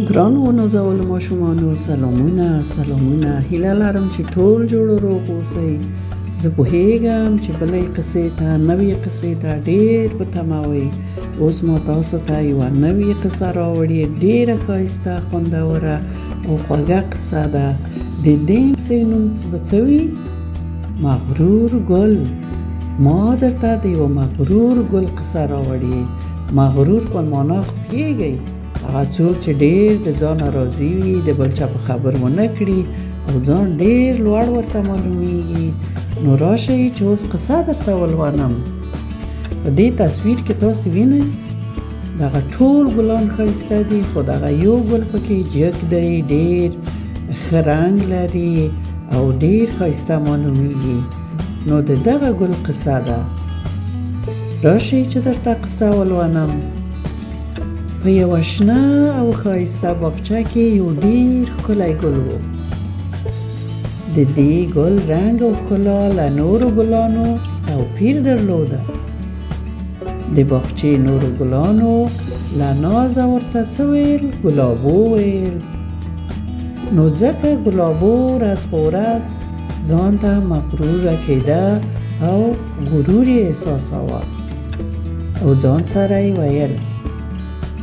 ګرانو نازولو ماشومانو سلامونه هیله لرم چې ټول جوړ روغ اوسئ. زه پوهیږم چې بلې قصې ته نوې قصې ته ډېر په تمه وئ. اوس ما تاسو ته یوه نوې قصه راوړې، ډېره ښایسته، خوندوره او خوږه قصه ده. د دې قصې نوم به څه وي؟ مغرور ګل. ما درته د یوه مغرور ګل قصه راوړې. مغرور په معنا پوهیږئ؟ هغه څوک چې ډېر د ځان راضي وي، د بل چا په خبر ونه کړي او ځان ډېر لوړ ورته معلومیږي. نو راشئ چې اوس قصه درته ولولم. په دې تصویر کې تاسو وینئ دغه ټول ګلان ښایسته دي، خو دغه یو ګل پکې جګ دی، ډېر ښه رنګ لري او ډېر ښایسته معلومیږي. نو د دغه ګل قصه ده. راشئ چې درته قصه ولولم. په یوه شنه او ښایسته باغچه کې یو ډېر ښکلی ګل و. د دې ګل رنګ او ښکلا له نورو ګلانو توپیر درلوده. د باغچې نورو ګلانو له نازه ورته څه ویل؟ ګلابو ویل. نو ځکه ګلابو ورځ په ورځ ځان ته مغروره کېده او غرور یې احساساوه او ځان سره یې ویل: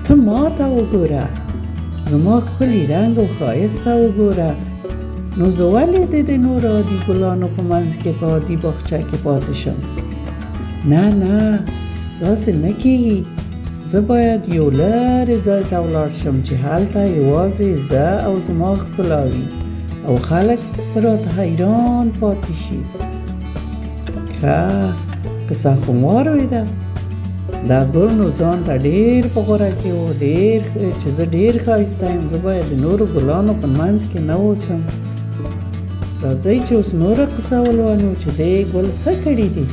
ته ما ته وګوره، زما ښکلي رنګ او ښایست ته وګوره. نو زه ولې د نورو عادي ګلانو په منځ کې په عادي باغچه کې پاتې شم؟ نه داسې نه کېږي. زه باید یو لرې ځای ته ولاړ شم چې هلته یوازې زه او زما ښکلا وي او خلک به راته حیران پاتې شي. ښه قصه خو مو واورېده. دا ګل نو ځان ته ډېر په غوره کې و، ډېر چې زه ډېر ښایسته یم، زه باید د نورو ګلانو په منځ کې نه اوسم. راځئ چې اوس نوره قصه ولولو چې دې ګل څه کړي دي.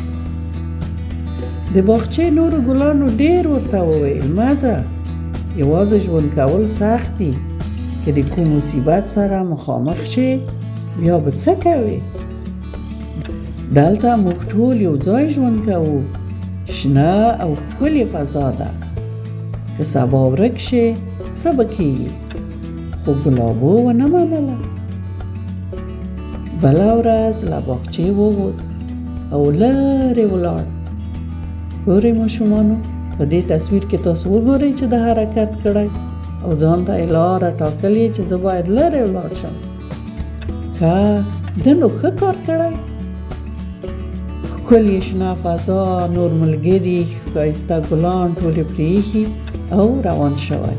د باغچې نورو ګلانو ډېر ورته وویل: مه ځه، یوازې ژوند کول سخت دي. که د کوم مصیبت سره مخامخ شې بیا به څه کوې؟ دلته موږ ټول یو ځای ژوند کوو، شنه او ښکلې فضا ده. که سبا ورک شې څه به کېږي؟ خو ګلابو ونه منله. بله ورځ له باغچې ووت او لرې ولاړ. ګورئ ماشومانو، په دې تصویر کې تاسو وګورئ چې د حرکت کړی او ځان ته یې لاره ټاکلې چې زه باید لرې ولاړ شم. ښه ده نو ښه کار کړی. ښکلې شنه فضا، نور ملګري، ښایسته ګلان ټولې پرېښي او روان شوی.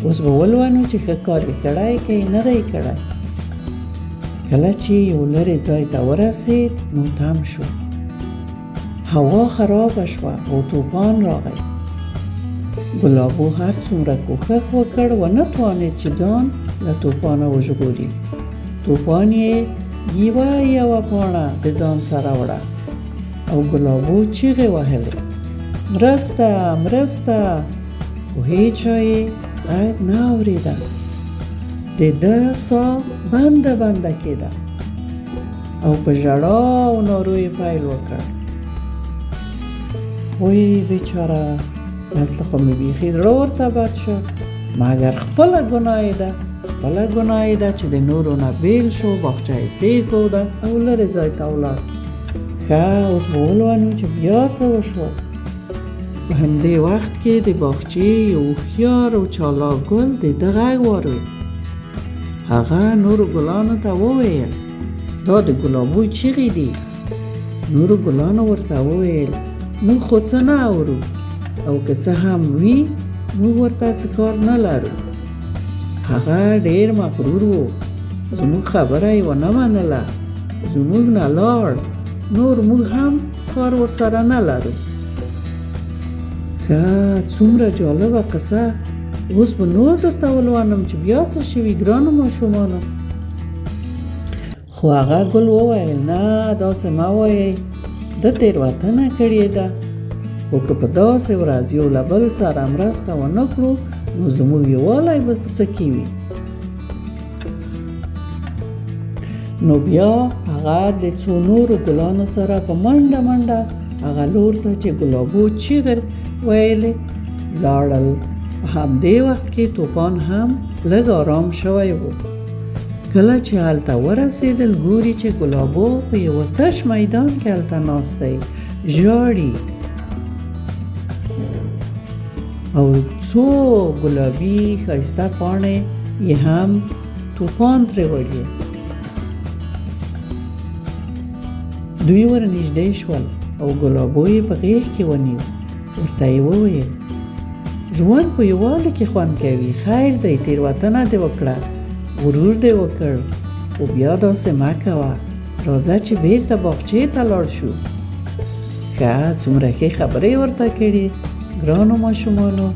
اوس به ولولو چې ښه کار یې کړی که یې نه دی کړی. کله چې یو لرې ځای ته ورسېد نو تم شو. هوا خرابه شوه او طوفان راغی. ګلابو هر څومره کوښښ وکړ ونه توانید چې ځان له طوفانه وژغوري. طوفان یې یوه پاڼه د ځان سره وړه او ګلابو چیغې وهلې: مرسته! خو هیچا یې غږ نه اورېده. د ده ساه بنده کېده او په ژړا او نارو یې پیل وکړ: وای بیچاره، دلته خو مې بیخي زړه ورته بد شو، مګر خپله ګناه یې ده چې د نورو نه بیل شو، باغچه یې پرېښوده او لرې ځای ته ولاړ. ښه اوس به ولولو چې بیا څه وشول. په همدې وخت کې د باغچې یو هوښیار او چالاک ګل د ده غږ واورېد. هغه نورو ګلانو ته وویل: دا د ګلابو چیغې دي. نورو ګلانو ورته وویل: موږ خو څه نه اورو او که څه هم وي موږ ورته څه کار نه لرو. هغه ډېر مغرور و، زموږ خبره یې ونه منله، زموږ نه لاړ، نور موږ هم کار ورسره نه لرو. ښه څومره جالبه قصه. اوس به نور درته ولولم چې بیا څه شوي ګرانو ماشومانو. خو هغه ګل وویل: نه داسې مه وایئ، ده تېروتنه کړې ده، خو که په داسې ورځ یو له بل سره مرسته ونه کړو نو زموږ یووالی به په څه کې وي؟ نو بیا هغه د څو نورو ګلانو سره په منډه هغه لور ته چې ګلابو چیغې ویلې لاړل. په په همدې وخت کې طوفان هم لږ آرام شوی و. کله چې هلته ورسېدل ګوري چې ګلابو په یوه تش میدان کې هلته ناست دی، ژاړي او څو ګلابي ښایسته پاڼې یې هم طوفان ترې وړي. دوی ورنږدې شول او ګلابو یې په غېږ کې ونیو. ورته یې وویل ژوند په یووالي کې خوند کوي، خیر دی، تېروتنه دې وکړه، غرور دې وکړ، خو بیا داسې مه کوه، راځه چې بېرته باغچې ته لاړ شو. ښه څومره ښې خبرې ورته کړې ګرانو ماشومانو،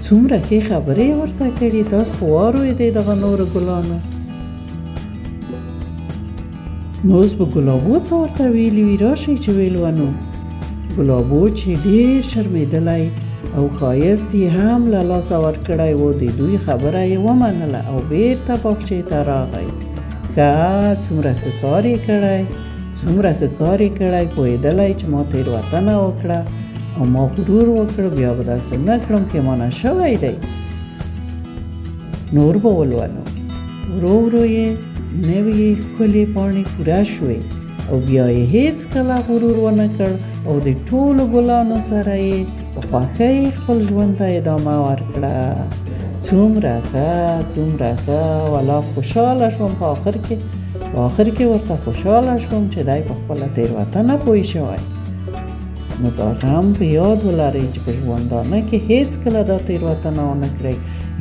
څومره ښې خبرې ورته کړې، تاسو خو واورېدې دغه نورو ګلانو. نو اوس به ګلابو څه ورته ویلي وي، راشئ چې ویل ونو. ګلابو چې ډېر شرمېدلی او ښایست یې هم له لاسه ورکړی و، د دوی خبره یې ومنله او بېرته باغچې ته راغی. ښه څومره ښه کار یې کړی، څومره ښه کار یې کړی، پوهېدلی چې ما تېروتنه وکړه او ما غرور وکړ، بیا به داسې نه کړم، پښیمانه شوی دی. نور به ولولو. ورو ورو یې نوې ښکلې پاڼې پوره شوې او بیا یې هېڅکله غرور ونه کړ او د ټولو ګلانو سره یې په خوښۍ خپل ژوند ته ادامه ورکړه. څومره ښه، څومره ښه، والله خوشحاله شوم. په آخر کې ورته خوشحاله شوم چې دی په خپله تېروتنه پوه شوی. نو تاسو هم په یاد ولرئ چې په ژوندانه کې هېڅکله دا تېروتنه ونه کړئ،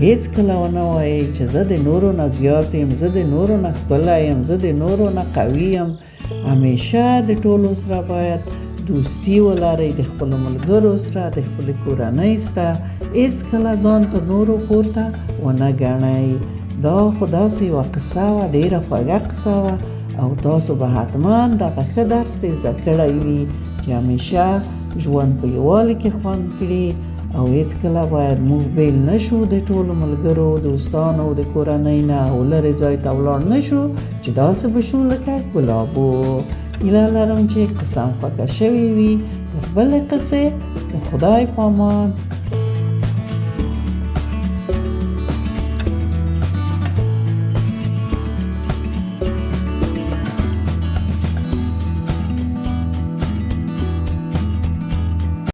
هېڅکله ونه وایئ چې زه د نورو نه زیات یم، زه د نورو نه ښکلی یم، زه د نورو نه قوي یم. همیشه د ټولو سره باید دوستي ولرئ، د خپلو ملګرو سره، د خپلې کورنۍ سره. هېڅکله ځان تر نورو پورته ونه ګڼئ. دا خو داسې یوه قصه وه، ډېره خوږه قصه وه او تاسو به حتما دغه ښه درس دې زده کړی وي چې همیشه ژوند په یووالي کې خوند کړي او هېڅکله باید موږ بیل نه شو د ټولو ملګرو، دوستانو، د کورنۍ نه او لرې ځای ته ولاړ نه شو چې داسې به شو لکه ګلابو. هیله لرم چې قصه هم خوښه شوې وي. تر بلې قصې د خدای په امان.